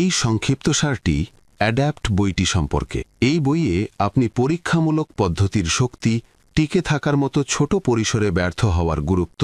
এই সংক্ষিপ্তসারটি অ্যাডাপ্ট বইটি সম্পর্কে। এই বইয়ে আপনি পরীক্ষামূলক পদ্ধতির শক্তি, টিকে থাকার মতো ছোট পরিসরে ব্যর্থ হওয়ার গুরুত্ব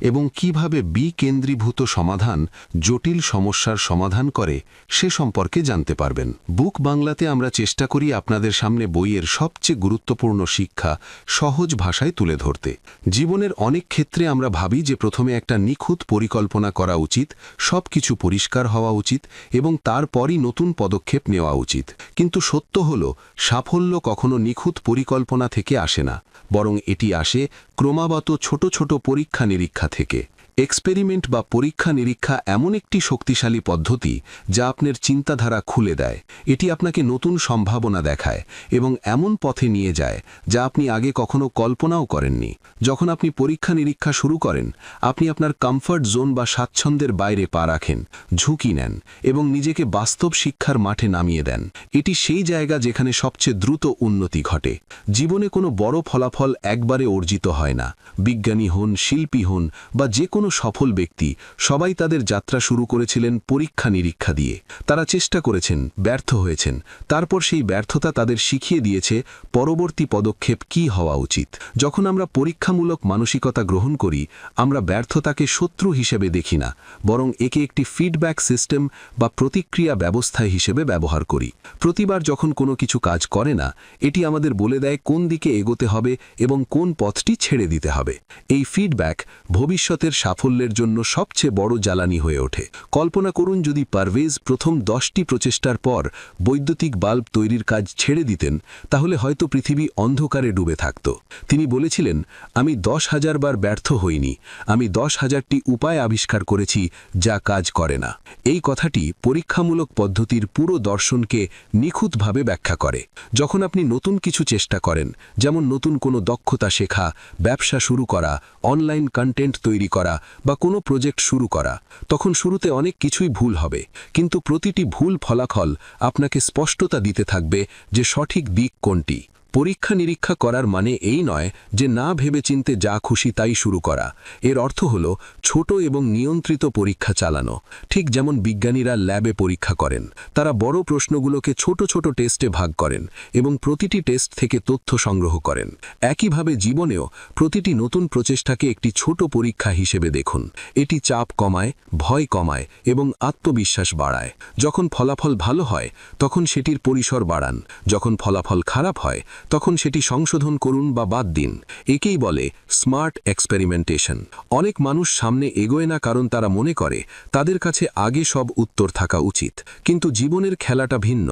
এবং কিভাবে বিকেন্দ্রীভূত সমাধান জটিল সমস্যার সমাধান করে সে সম্পর্কে জানতে পারবেন। বুক বাংলাতে আমরা চেষ্টা করি আপনাদের সামনে বইয়ের সবচেয়ে গুরুত্বপূর্ণ শিক্ষা সহজ ভাষায় তুলে ধরতে। জীবনের অনেক ক্ষেত্রে আমরা ভাবি যে প্রথমে একটা নিখুঁত পরিকল্পনা করা উচিত, সব কিছু পরিষ্কার হওয়া উচিত এবং তারপরই নতুন পদক্ষেপ নেওয়া উচিত। কিন্তু সত্য হল, সাফল্য কখনো নিখুঁত পরিকল্পনা থেকে আসে না, বরং এটি আসে ক্রমাগত ছোট ছোট পরীক্ষা নিরীক্ষা থেকে। এক্সপেরিমেন্ট বা পরীক্ষা নিরীক্ষা এমন একটি শক্তিশালী পদ্ধতি যা আপনার চিন্তাধারা খুলে দেয়। এটি আপনাকে নতুন সম্ভাবনা দেখায় এবং এমন পথে নিয়ে যায় যা আপনি আগে কখনো কল্পনাও করেননি। যখন আপনি পরীক্ষা নিরীক্ষা শুরু করেন, আপনি আপনার কমফর্ট জোন বা স্বাচ্ছন্দ্যের বাইরে পা রাখেন, ঝুঁকি নেন এবং নিজেকে বাস্তব শিক্ষার মাঠে নামিয়ে দেন। এটি সেই জায়গা যেখানে সবচেয়ে দ্রুত উন্নতি ঘটে। জীবনে কোনো বড় ফলাফল একবারে অর্জিত হয় না। বিজ্ঞানী হন, শিল্পী হন বা যে কোনো সফল ব্যক্তি, সবাই তাদের যাত্রা শুরু করেছিলেন পরীক্ষা নিরীক্ষা দিয়ে। তারা চেষ্টা করেছেন, ব্যর্থ হয়েছেন, তারপর সেই ব্যর্থতা তাদের শিখিয়ে দিয়েছে পরবর্তী পদক্ষেপ কী হওয়া উচিত। যখন আমরা পরীক্ষামূলক মানসিকতা গ্রহণ করি, আমরা ব্যর্থতাকে শত্রু হিসেবে দেখি না, বরং একে একটি ফিডব্যাক সিস্টেম বা প্রতিক্রিয়া ব্যবস্থা হিসেবে ব্যবহার করি। প্রতিবার যখন কোনো কিছু কাজ করে না, এটি আমাদের বলে দেয় কোন দিকে এগোতে হবে এবং কোন পথটি ছেড়ে দিতে হবে। এই ফিডব্যাক ভবিষ্যতের সাফল্যের জন্য সবচেয়ে বড় জ্বালানি হয়ে ওঠে। কল্পনা করুন যদি পারভেজ প্রথম 10টি প্রচেষ্টার পর বৈদ্যুতিক বাল্ব তৈরির কাজ ছেড়ে দিতেন, তাহলে হয়তো পৃথিবী অন্ধকারে ডুবে থাকত। তিনি বলেছিলেন, আমি 10,000 বার ব্যর্থ হইনি, আমি 10,000টি উপায় আবিষ্কার করেছি যা কাজ করে না। এই কথাটি পরীক্ষামূলক পদ্ধতির পুরো দর্শনকে নিখুঁতভাবে ব্যাখ্যা করে। যখন আপনি নতুন কিছু চেষ্টা করেন, যেমন নতুন কোনো দক্ষতা শেখা, ব্যবসা শুরু করা, অনলাইন কন্টেন্ট তৈরি করা বা কোনো প্রজেক্ট শুরু করা, তখন শুরুতে অনেক কিছুই ভুল হবে, কিন্তু প্রতিটি ভুল ফলাফল আপনাকে স্পষ্টতা দিতে থাকবে যে সঠিক দিক কোনটি। পরীক্ষা নিরীক্ষা করার মানে এই নয় যে না ভেবেচিন্তে যা খুশি তাই শুরু করা। এর অর্থ হল ছোট এবং নিয়ন্ত্রিত পরীক্ষা চালানো। ঠিক যেমন বিজ্ঞানীরা ল্যাবে পরীক্ষা করেন, তারা বড় প্রশ্নগুলোকে ছোট ছোট টেস্টে ভাগ করেন এবং প্রতিটি টেস্ট থেকে তথ্য সংগ্রহ করেন। একইভাবে জীবনেও প্রতিটি নতুন প্রচেষ্টাকে একটি ছোট পরীক্ষা হিসেবে দেখুন। এটি চাপ কমায়, ভয় কমায় এবং আত্মবিশ্বাস বাড়ায়। যখন ফলাফল ভালো হয়, তখন সেটির পরিসর বাড়ান। যখন ফলাফল খারাপ হয়, তখন সেটি সংশোধন করুন বা বাদ দিন। একেই বলে স্মার্ট এক্সপেরিমেন্টেশন। অনেক মানুষ সামনে এগোয় না কারণ তারা মনে করে তাদের কাছে আগে সব উত্তর থাকা উচিত। কিন্তু জীবনের খেলাটা ভিন্ন।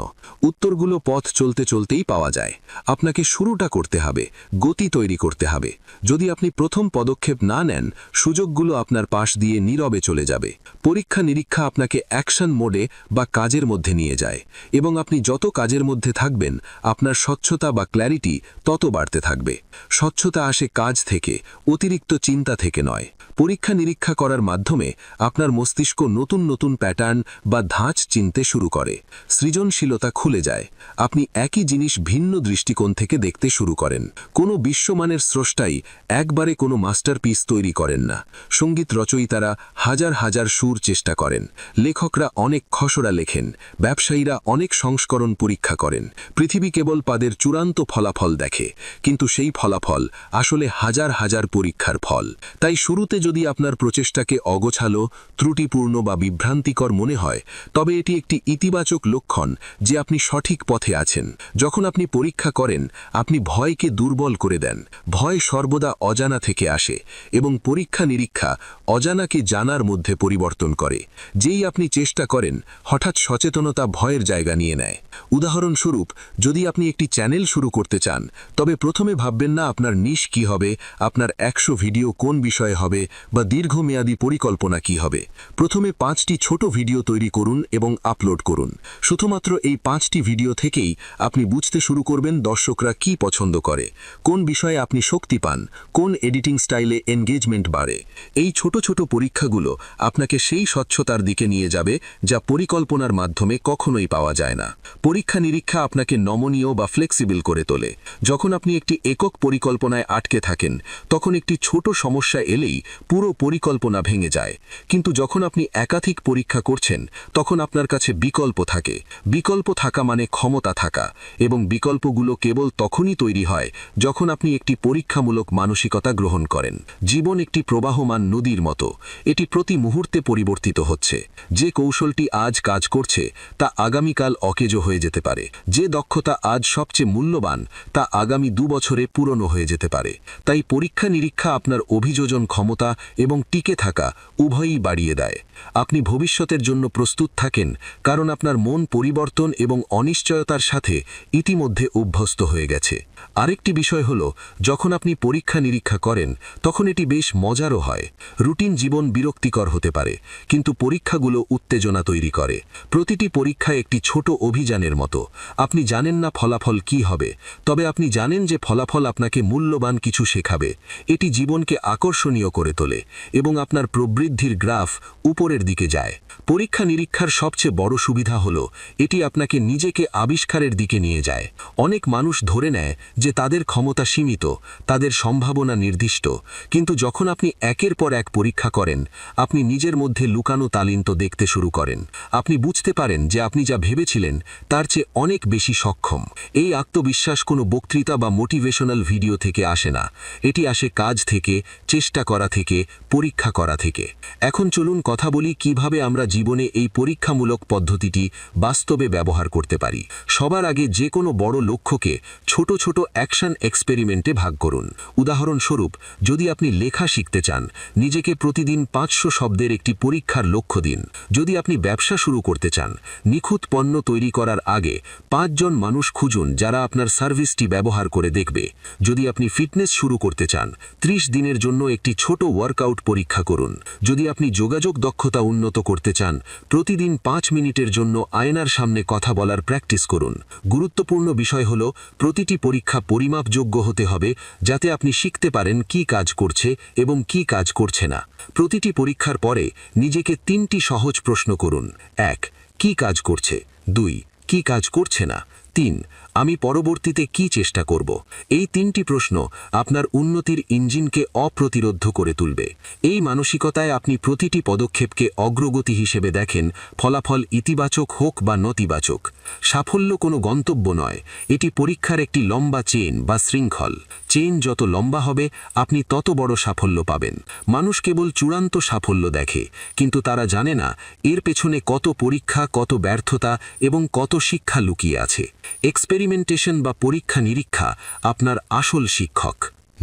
উত্তরগুলো পথ চলতে চলতেই পাওয়া যায়। আপনাকে শুরুটা করতে হবে, গতি তৈরি করতে হবে। যদি আপনি প্রথম পদক্ষেপ না নেন, সুযোগগুলো আপনার পাশ দিয়ে নীরবে চলে যাবে। পরীক্ষা নিরীক্ষা আপনাকে অ্যাকশন মোডে বা কাজের মধ্যে নিয়ে যায় এবং আপনি যত কাজের মধ্যে থাকবেন, আপনার স্বচ্ছতা বা ক্ল্যারিটি তত বাড়তে থাকবে। স্বচ্ছতা আসে কাজ থেকে, অতিরিক্ত চিন্তা থেকে নয়। পরীক্ষা নিরীক্ষা করার মাধ্যমে আপনার মস্তিষ্ক নতুন নতুন প্যাটার্ন বা ধাঁচ চিনতে শুরু করে। সৃজনশীলতা খুলে যায়। আপনি একই জিনিস ভিন্ন দৃষ্টিকোণ থেকে দেখতে শুরু করেন। কোনো বিশ্বমানের স্রষ্টাই একবারে কোনো মাস্টারপিস তৈরি করেন না। সঙ্গীত রচয়িতারা হাজার হাজার সুর চেষ্টা করেন, লেখকরা অনেক খসড়া লেখেন, ব্যবসায়ীরা অনেক সংস্করণ পরীক্ষা করেন। পৃথিবী কেবল তাদের চূড়ান্ত ফলাফল দেখে, কিন্তু সেই ফলাফল আসলে হাজার হাজার পরীক্ষার ফল। তাই শুরুতে যদি আপনার প্রচেষ্টাকে অগোছালো, ত্রুটিপূর্ণ বা বিভ্রান্তিকর মনে হয়, তবে এটি একটি ইতিবাচক লক্ষণ যে আপনি সঠিক পথে আছেন। যখন আপনি পরীক্ষা করেন, আপনি ভয়কে দুর্বল করে দেন। ভয় সর্বদা অজানা থেকে আসে এবং পরীক্ষা নিরীক্ষা অজানাকে জানার মধ্যে পরিবর্তন করে। যেই আপনি চেষ্টা করেন, হঠাৎ সচেতনতা ভয়ের জায়গা নিয়ে নেয়। উদাহরণস্বরূপ, যদি আপনি একটি চ্যানেল শুরু করতে চান, তবে প্রথমে ভাববেন না আপনার নিশ কি হবে, আপনার 100 ভিডিও কোন বিষয়ে হবে বা দীর্ঘমেয়াদী পরিকল্পনা কি হবে। প্রথমে 5টি ছোট ভিডিও তৈরি করুন এবং আপলোড করুন। শুধুমাত্র এই 5টি ভিডিও থেকেই আপনি বুঝতে শুরু করবেন দর্শকরা কি পছন্দ করে, কোন বিষয়ে আপনি শক্তি পান, কোন এডিটিং স্টাইলে এনগেজমেন্ট বাড়ে। এই ছোট ছোট পরীক্ষাগুলো আপনাকে সেই স্বচ্ছতার দিকে নিয়ে যাবে যা পরিকল্পনার মাধ্যমে কখনোই পাওয়া যায় না। পরীক্ষা নিরীক্ষা আপনাকে নমনীয় বা ফ্লেক্সিবল করে তোলে। যখন আপনি একটি একক পরিকল্পনায় আটকে থাকেন, তখন একটি ছোট সমস্যা এলেই পুরো পরিকল্পনা ভেঙে যায়। কিন্তু যখন আপনি একাধিক পরীক্ষা করছেন, তখন আপনার কাছে বিকল্প থাকে। বিকল্প থাকা মানে ক্ষমতা থাকা, এবং বিকল্পগুলো কেবল তখনই তৈরি হয় যখন আপনি একটি পরীক্ষামূলক মানসিকতা গ্রহণ করেন। জীবন একটি প্রবাহমান নদীর মতো, এটি প্রতি মুহূর্তে পরিবর্তিত হচ্ছে। যে কৌশলটি আজ কাজ করছে তা আগামীকাল অকেজো হয়ে যেতে পারে। যে দক্ষতা আজ সবচেয়ে মূল্যবান তা আগামী 2 বছরে পুরনো হয়ে যেতে পারে। তাই পরীক্ষা নিরীক্ষা আপনার অভিযোজন ক্ষমতা এবং টিকে থাকা উভয়ই বাড়িয়ে দেয়। আপনি ভবিষ্যতের জন্য প্রস্তুত থাকেন কারণ আপনার মন পরিবর্তন এবং অনিশ্চয়তার সাথে ইতিমধ্যে অভ্যস্ত হয়ে গেছে। আরেকটি বিষয় হল, যখন আপনি পরীক্ষা নিরীক্ষা করেন তখন এটি বেশ মজারও হয়। রুটিন জীবন বিরক্তিকর হতে পারে, কিন্তু পরীক্ষাগুলো উত্তেজনা তৈরি করে। প্রতিটি পরীক্ষা একটি ছোট অভিযানের মতো। আপনি জানেন না ফলাফল কি হবে, তবে আপনি জানেন যে ফলাফল আপনাকে মূল্যবান কিছু শেখাবে। এটি জীবনকে আকর্ষণীয় করে তোলে এবং আপনার প্রবৃদ্ধির গ্রাফ উপরের দিকে যায়। পরীক্ষা নিরীক্ষার সবচেয়ে বড় সুবিধা হল এটি আপনাকে নিজেকে আবিষ্কারের দিকে নিয়ে যায়। অনেক মানুষ ধরে নেয় যে তাদের ক্ষমতা সীমিত, তাদের সম্ভাবনা নির্দিষ্ট, কিন্তু যখন আপনি একের পর এক পরীক্ষা করেন, আপনি নিজের মধ্যে লুকানো তালিন্ত দেখতে শুরু করেন। আপনি বুঝতে পারেন যে আপনি যা ভেবেছিলেন তার চেয়ে অনেক বেশি সক্ষম। এই আত্মবিশ্বাস কোনো বক্তৃতা বা মোটিভেশনাল ভিডিও থেকে আসে না, এটি আসে কাজ থেকে, চেষ্টা করা থেকে, পরীক্ষা করা থেকে। এখন চলুন কথা বলি কিভাবে আমরা জীবনে এই পরীক্ষামূলক পদ্ধতিটি বাস্তবে ব্যবহার করতে পারি। সবার আগে যে কোনো বড় লক্ষ্যকে ছোট ছোট অ্যাকশন এক্সপেরিমেন্টে ভাগ করুন। উদাহরণস্বরূপ, যদি আপনি লেখা শিখতে চান, নিজেকে প্রতিদিন 500 শব্দের একটি পরীক্ষার লক্ষ্য দিন। যদি আপনি ব্যবসা শুরু করতে চান, নিখুঁত পণ্য তৈরি করার আগে 5 জন মানুষ খুঁজুন যারা আপনার সার্ভিসটি ব্যবহার করে দেখবে। যদি আপনি ফিটনেস শুরু করতে চান, 30 দিনের জন্য একটি ছোট ওয়ার্কআউট পরীক্ষা করুন। যদি আপনি যোগাযোগ দক্ষতা উন্নত করতে চান, প্রতিদিন 5 মিনিটের জন্য আয়নার সামনে কথা বলার প্র্যাকটিস করুন। গুরুত্বপূর্ণ বিষয় হল, প্রতিটি পরীক্ষা পরিমাপযোগ্য হতে হবে যাতে আপনি শিখতে পারেন কি কাজ করছে এবং কি কাজ করছে না। প্রতিটি পরীক্ষার পরে নিজেকে 3টি সহজ প্রশ্ন করুন। 1. কি কাজ করছে? 2. কি কাজ করছে না? 3. আমি পরবর্তীতে কি চেষ্টা করব? এই 3টি প্রশ্ন আপনার উন্নতির ইঞ্জিনকে অপ্রতিরোধ করে তুলবে। এই মানসিকতায় আপনি প্রতিটি পদক্ষেপকে অগ্রগতি হিসেবে দেখেন, ফলাফল ইতিবাচক হোক বা নেতিবাচক। সাফল্য কোনো গন্তব্য নয়, এটি পরীক্ষার একটি লম্বা চেইন বা শৃঙ্খল। চেইন যত লম্বা হবে, আপনি তত বড় সাফল্য পাবেন। মানুষ কেবল চূড়ান্ত সাফল্য দেখে, কিন্তু তারা জানে না এর পেছনে কত পরীক্ষা, কত ব্যর্থতা এবং কত শিক্ষা লুকিয়ে আছে। এক্সপেরিমেন্টেশন বা পরীক্ষা নিরীক্ষা আপনার আসল শিক্ষক।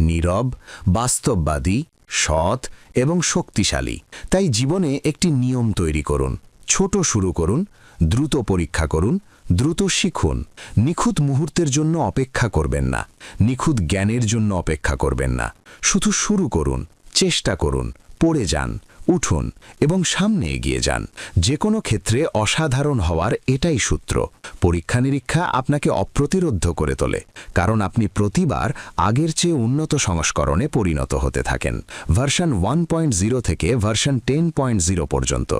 নীরব, বাস্তববাদী, সৎ এবং শক্তিশালী। তাই জীবনে একটি নিয়ম তৈরি করুন। ছোট শুরু করুন, দ্রুত পরীক্ষা করুন, দ্রুত শিখুন। নিখুঁত মুহূর্তের জন্য অপেক্ষা করবেন না, নিখুঁত জ্ঞানের জন্য অপেক্ষা করবেন না। শুধু শুরু করুন, চেষ্টা করুন, পড়ে যান, উঠুন এবং সামনে এগিয়ে যান। যে কোনো ক্ষেত্রে অসাধারণ হওয়ার এটাই সূত্র। পরীক্ষা নিরীক্ষা আপনাকে অপ্রতিরোধ করে তোলে, কারণ আপনি প্রতিবার আগের চেয়ে উন্নত সংস্করণে পরিণত হতে থাকেন, ভার্সন 1.0 থেকে ভার্সন 10.0 পর্যন্ত।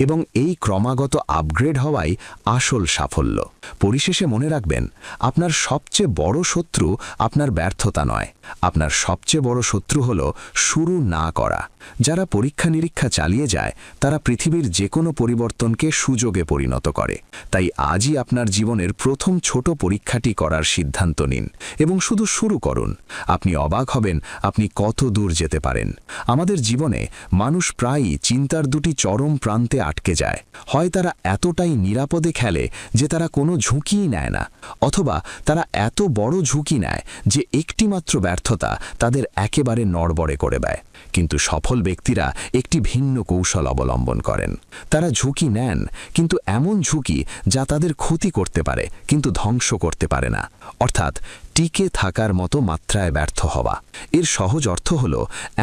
এবং এই ক্রমাগত আপগ্রেড হওয়াই আসল সাফল্য। পরিশেষে মনে রাখবেন, আপনার সবচেয়ে বড় শত্রু আপনার ব্যর্থতা নয়, আপনার সবচেয়ে বড় শত্রু হল শুরু না করা। যারা পরীক্ষা নিরীক্ষা চালিয়ে যায়, তারা পৃথিবীর যে কোনো পরিবর্তনকে সুযোগে পরিণত করে। তাই আজই আপনার জীবনের প্রথম ছোট পরীক্ষাটি করার সিদ্ধান্ত নিন এবং শুধু শুরু করুন। আপনি অবাক হবেন আপনি কত দূর যেতে পারেন। আমাদের জীবনে মানুষ প্রায়ই চিন্তার দুটি চরম প্রান্তে আটকে যায়। হয় তারা এতটাই নিরাপদে খেলে যে তারা কোনো ঝুঁকিই নেয় না, অথবা তারা এত বড় ঝুঁকি নেয় যে একটিমাত্র ব্যর্থতা তাদের একেবারে নড়বড়ে করে দেয়। কিন্তু সফল ব্যক্তিরা একটি ভিন্ন কৌশল অবলম্বন করেন। তারা ঝুঁকি নেন, কিন্তু এমন ঝুঁকি যা তাদের ক্ষতি করতে পারে কিন্তু ধ্বংস করতে পারে না, অর্থাৎ টিকে থাকার মতো মাত্রায় ব্যর্থ হওয়া। এর সহজ অর্থ হল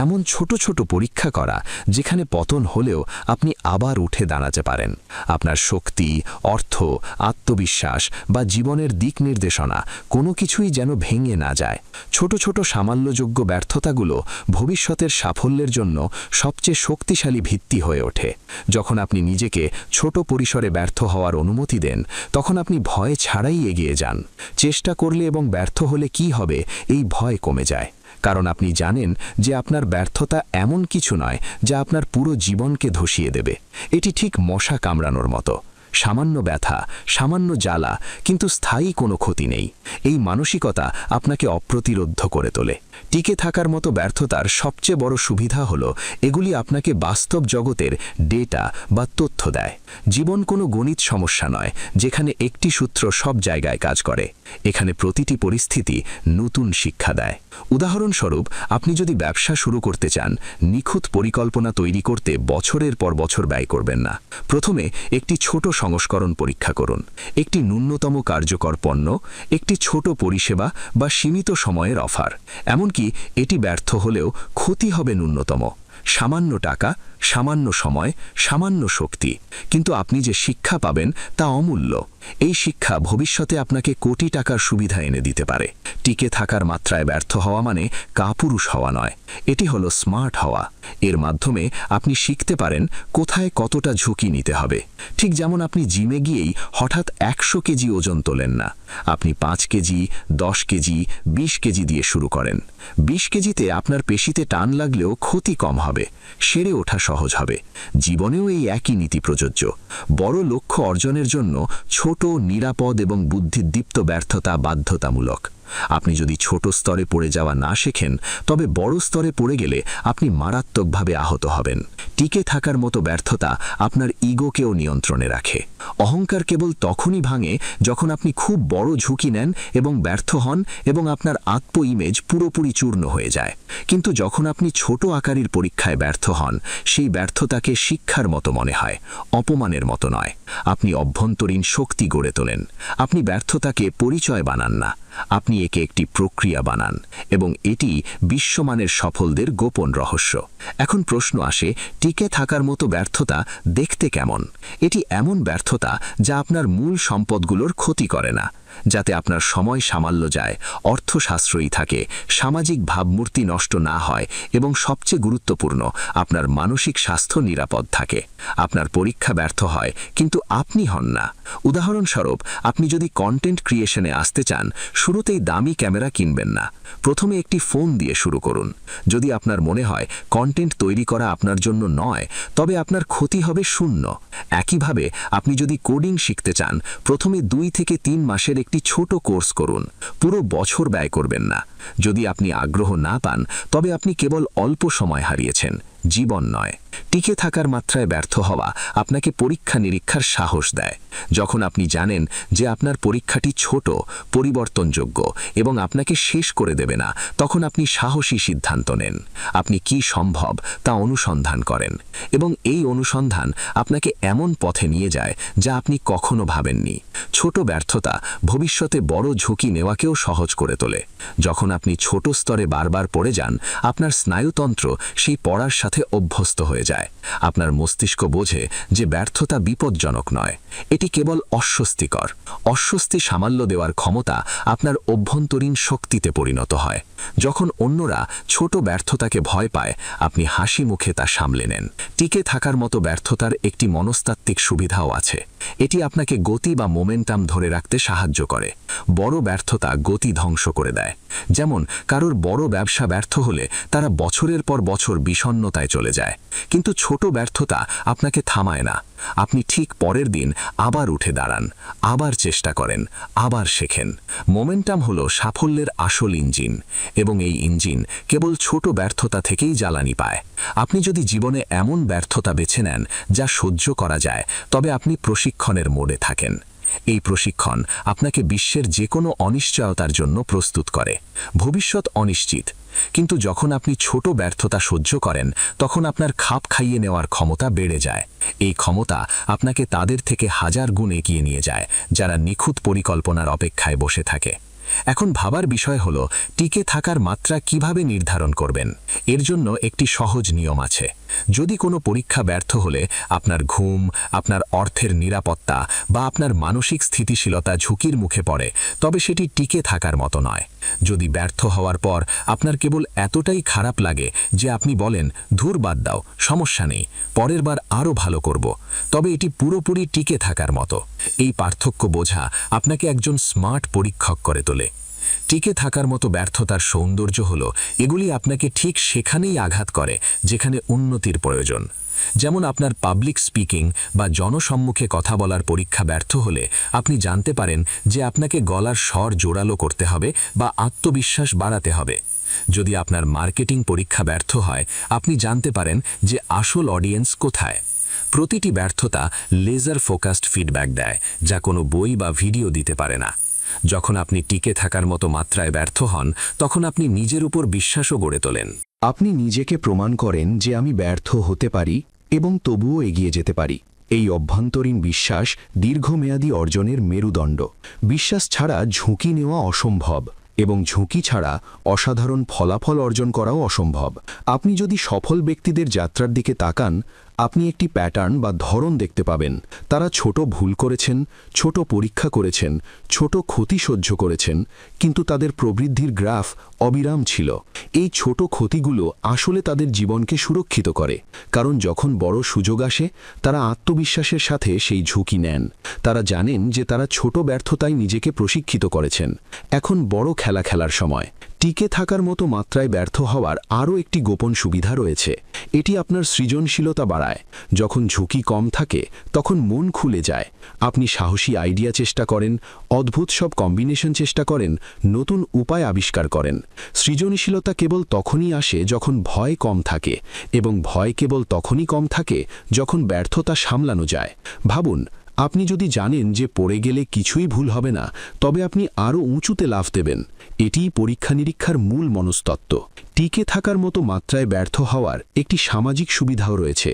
এমন ছোট ছোট পরীক্ষা করা যেখানে পতন হলেও আপনি আবার উঠে দাঁড়াতে পারেন। আপনার শক্তি, অর্থ, আত্মবিশ্বাস বা জীবনের দিক নির্দেশনা কোনো কিছুই যেন ভেঙে না যায়। ছোট ছোট সামাল্যযোগ্য ব্যর্থতাগুলো ভবিষ্যতের সাফল্যের জন্য সবচেয়ে শক্তিশালী ভিত্তি হয়ে ওঠে। যখন আপনি নিজেকে ছোট পরিসরে ব্যর্থ হওয়ার অনুমতি দেন, তখন আপনি ভয় ছাড়াই এগিয়ে যান। চেষ্টা করলে এবং ব্যর্থ হলে কি হবে এই ভয় কমে যায়, কারণ আপনি জানেন যে আপনার ব্যর্থতা এমন কিছু নয় যা আপনার পুরো জীবনকে ধসিয়ে দেবে। এটি ঠিক মশা কামড়ানোর মতো, সামান্য ব্যথা, সামান্য জ্বালা, কিন্তু স্থায়ী কোনো ক্ষতি নেই। এই মানসিকতা আপনাকে অপ্রতিরোধ্য করে তোলে। টিকে থাকার মতো ব্যর্থতার সবচেয়ে বড় সুবিধা হলো এগুলি আপনাকে বাস্তব জগতের ডেটা বা তথ্য দেয়। জীবন কোনো গণিত সমস্যা নয় যেখানে একটি সূত্র সব জায়গায় কাজ করে। এখানে প্রতিটি পরিস্থিতি নতুন শিক্ষা দেয়। উদাহরণস্বরূপ, আপনি যদি ব্যবসা শুরু করতে চান, নিখুঁত পরিকল্পনা তৈরি করতে বছরের পর বছর ব্যয় করবেন না। প্রথমে একটি ছোট সংস্করণ পরীক্ষা করুন, একটি ন্যূনতম কার্যকর পণ্য, একটি ছোট পরিষেবা বা সীমিত সময়ের অফার। এমনকি এটি ব্যর্থ হলেও ক্ষতি হবে ন্যূনতম, সামান্য টাকা, সামান্য সময়, সামান্য শক্তি, কিন্তু আপনি যে শিক্ষা পাবেন তা অমূল্য। এই শিক্ষা ভবিষ্যতে আপনাকে কোটি টাকার সুবিধা এনে দিতে পারে। টিকে থাকার মাত্রায় ব্যর্থ হওয়া মানে কাপুরুষ হওয়া নয়, এটি হলো স্মার্ট হওয়া। এর মাধ্যমে আপনি শিখতে পারেন কোথায় কতটা ঝুঁকি নিতে হবে। ঠিক যেমন আপনি জিমে গিয়েই হঠাৎ 100 কেজি ওজন তোলেন না, আপনি 5 কেজি, 10 কেজি, 20 কেজি দিয়ে শুরু করেন। 20 কেজিতে আপনার পেশিতে টান লাগলেও ক্ষতি কম হবে, সেরে ওঠা সহজ হবে। জীবনেও এই একই নীতি প্রযোজ্য। বড় লক্ষ্য অর্জনের জন্য ছোট, নিরাপদ এবং বুদ্ধিদীপ্ত ব্যর্থতা বাধ্যতামূলক। আপনি যদি ছোট স্তরে পড়ে যাওয়া না শেখেন, তবে বড় স্তরে পড়ে গেলে আপনি মারাত্মকভাবে আহত হবেন। টিকে থাকার মতো ব্যর্থতা আপনার ইগোকেও নিয়ন্ত্রণে রাখে। অহংকার কেবল তখনই ভাঙে যখন আপনি খুব বড় ঝুঁকি নেন এবং ব্যর্থ হন এবং আপনার আত্ম ইমেজ পুরোপুরি চূর্ণ হয়ে যায়। কিন্তু যখন আপনি ছোট আকারের পরীক্ষায় ব্যর্থ হন, সেই ব্যর্থতাকে শিক্ষার মতো মনে হয়, অপমানের মতো নয়। আপনি অভ্যন্তরীণ শক্তি গড়ে তোলেন। আপনি ব্যর্থতাকে পরিচয় বানান না, আপনি একে একটি প্রক্রিয়া বানান, এবং এটি বিশ্বমানের সফলদের গোপন রহস্য। এখন প্রশ্ন আসে, টিকে থাকার মতো ব্যর্থতা দেখতে কেমন? এটি এমন ব্যর্থতা যা আপনার মূল সম্পদগুলোর ক্ষতি করে না, যাতে আপনার সময় সামাল্য যায়, অর্থ সাশ্রয়ী থাকে, সামাজিক ভাবমূর্তি নষ্ট না হয় এবং সবচেয়ে গুরুত্বপূর্ণ, আপনার মানসিক স্বাস্থ্য নিরাপদ থাকে। আপনার পরীক্ষা ব্যর্থ হয় কিন্তু আপনি হন না। উদাহরণস্বরূপ, আপনি যদি কন্টেন্ট ক্রিয়েশনে আসতে চান, শুরুতেই দামি ক্যামেরা কিনবেন না, প্রথমে একটি ফোন দিয়ে শুরু করুন। যদি আপনার মনে হয় কন্টেন্ট তৈরি করা আপনার জন্য নয়, তবে আপনার ক্ষতি হবে শূন্য। একইভাবে, আপনি যদি কোডিং শিখতে চান, প্রথমে 2 থেকে 3 মাসের একটি ছোট কোর্স করুন, পুরো বছর ব্যয় করবেন না। যদি আপনি আগ্রহ না পান, তবে আপনি কেবল অল্প সময় হারিয়েছেন, জীবন নয়। টিকে থাকার মাত্রায় ব্যর্থ হওয়া আপনাকে পরীক্ষা নিরীক্ষার সাহস দেয়। যখন আপনি জানেন যে আপনার পরীক্ষাটি ছোট, পরিবর্তনযোগ্য এবং আপনাকে শেষ করে দেবে না, তখন আপনি সাহসী সিদ্ধান্ত নেন। আপনি কি সম্ভব তা অনুসন্ধান করেন, এবং এই অনুসন্ধান আপনাকে এমন পথে নিয়ে যায় যা আপনি কখনো ভাবেননি। ছোট ব্যর্থতা ভবিষ্যতে বড় ঝুঁকি নেওয়াকেও সহজ করে তোলে। যখন আপনি ছোট স্তরে বারবার পড়ে যান, আপনার স্নায়ুতন্ত্র সেই পড়ার সাথে অভ্যস্ত হয়ে যায়। আপনার মস্তিষ্ক বোঝে যে ব্যর্থতা বিপজ্জনক নয়, এটি কেবল অস্বস্তিকর। অস্বস্তি সামাল্য দেওয়ার ক্ষমতা আপনার অভ্যন্তরীণ শক্তিতে পরিণত হয়। যখন অন্যরা ছোট ব্যর্থতাকে ভয় পায়, আপনি হাসি মুখে তা সামলে নেন। টিকে থাকার মতো ব্যর্থতার একটি মনস্তাত্ত্বিক সুবিধাও আছে। এটি আপনাকে গতি বা মোমেন্টাম ধরে রাখতে সাহায্য করে। বড় ব্যর্থতা গতি ধ্বংস করে দেয়। যেমন কারোর বড় ব্যবসা ব্যর্থ হলে তারা বছরের পর বছর বিষণ্ণতায় চলে যায়, কিন্তু ছোট ব্যর্থতা আপনাকে থামায় না। আপনি ঠিক পরের দিন আবার উঠে দাঁড়ান, আবার চেষ্টা করেন, আবার শেখেন। মোমেন্টাম হলো সাফল্যের আসল ইঞ্জিন, এবং এই ইঞ্জিন কেবল ছোট ব্যর্থতা থেকেই জ্বালানি পায়। আপনি যদি জীবনে এমন ব্যর্থতা বেছে নেন যা সহ্য করা যায়, তবে আপনি প্রশিক্ষণের মোডে থাকেন। এই প্রশিক্ষণ আপনাকে বিশ্বের যে কোনো অনিশ্চয়তার জন্য প্রস্তুত করে। ভবিষ্যৎ অনিশ্চিত, কিন্তু যখন আপনি ছোট ব্যর্থতা সহ্য করেন, তখন আপনার খাপ খাইয়ে নেওয়ার ক্ষমতা বেড়ে যায়। এই ক্ষমতা আপনাকে তাদের থেকে 1000 গুণ এগিয়ে নিয়ে যায় যারা নিখুঁত পরিকল্পনার অপেক্ষায় বসে থাকে। এখন ভাবার বিষয় হলো, টিকে থাকার মাত্রা কিভাবে নির্ধারণ করবেন। এর জন্য একটি সহজ নিয়ম আছে। যদি কোনো পরীক্ষা ব্যর্থ হলে আপনার ঘুম, আপনার অর্থের নিরাপত্তা বা আপনার মানসিক স্থিতিশীলতা ঝুঁকির মুখে পড়ে, তবে সেটি টিকে থাকার মতো নয়। যদি ব্যর্থ হওয়ার পর আপনার কেবল এতটাই খারাপ লাগে যে আপনি বলেন, ধুর বাদ দাও, সমস্যা নেই, পরের বার আরও ভালো করব, তবে এটি পুরোপুরি টিকে থাকার মতো। এই পার্থক্য বোঝা আপনাকে একজন স্মার্ট পরীক্ষক করে তোলে। টিকে থাকার মতো ব্যর্থতার সৌন্দর্য হল এগুলি আপনাকে ঠিক সেখানেই আঘাত করে যেখানে উন্নতির প্রয়োজন। যেমন আপনার পাবলিক স্পিকিং বা জনসম্মুখে কথা বলার পরীক্ষা ব্যর্থ হলে আপনি জানতে পারেন যে আপনাকে গলার স্বর জোরালো করতে হবে বা আত্মবিশ্বাস বাড়াতে হবে। যদি আপনার মার্কেটিং পরীক্ষা ব্যর্থ হয়, আপনি জানতে পারেন যে আসল অডিয়েন্স কোথায়। প্রতিটি ব্যর্থতা লেজার ফোকাসড ফিডব্যাক দেয়, যা কোনো বই বা ভিডিও দিতে পারে না। যখন আপনি টিকে থাকার মতো মাত্রায় ব্যর্থ হন, তখন আপনি নিজের উপর বিশ্বাসও গড়ে তোলেন। আপনি নিজেকে প্রমাণ করেন যে আমি ব্যর্থ হতে পারি এবং তবুও এগিয়ে যেতে পারি। এই অভ্যন্তরীণ বিশ্বাস দীর্ঘমেয়াদী অর্জনের মেরুদণ্ড। বিশ্বাস ছাড়া ঝুঁকি নেওয়া অসম্ভব এবং ঝুঁকি ছাড়া অসাধারণ ফলাফল অর্জন করাও অসম্ভব। আপনি যদি সফল ব্যক্তিদের যাত্রার দিকে তাকান, আপনি একটি প্যাটার্ন বা ধরন দেখতে পাবেন। তারা ছোট ভুল করেছেন, ছোট পরীক্ষা করেছেন, ছোট ক্ষতি সহ্য করেছেন, কিন্তু তাদের প্রবৃদ্ধির গ্রাফ অবিরাম ছিল। এই ছোট ক্ষতিগুলো আসলে তাদের জীবনকে সুরক্ষিত করে, কারণ যখন বড় সুযোগ আসে তারা আত্মবিশ্বাসের সাথে সেই ঝুঁকি নেন। তারা জানেন যে তারা ছোট ব্যর্থতায় নিজেকে প্রশিক্ষিত করেছেন। এখন বড় খেলা খেলার সময়। টিকে থাকার মতো মাত্রায় ব্যর্থ হওয়ার আরও একটি গোপন সুবিধা রয়েছে। এটি আপনার সৃজনশীলতা বাড়ায়। যখন ঝুঁকি কম থাকে তখন মন খুলে যায়। আপনি সাহসী আইডিয়া চেষ্টা করেন, অদ্ভুত সব কম্বিনেশন চেষ্টা করেন, নতুন উপায় আবিষ্কার করেন। সৃজনশীলতা কেবল তখনই আসে যখন ভয় কম থাকে, এবং ভয় কেবল তখনই কম থাকে যখন ব্যর্থতা সামলানো যায়। ভাবুন, আপনি যদি জানেন যে পড়ে গেলে কিছুই ভুল হবে না, তবে আপনি আরও উঁচুতে লাফ দেবেন। এটিই পরীক্ষা নিরীক্ষার মূল মনস্তত্ত্ব। টিকে থাকার মতো মাত্রায় ব্যর্থ হওয়ার একটি সামাজিক সুবিধাও রয়েছে।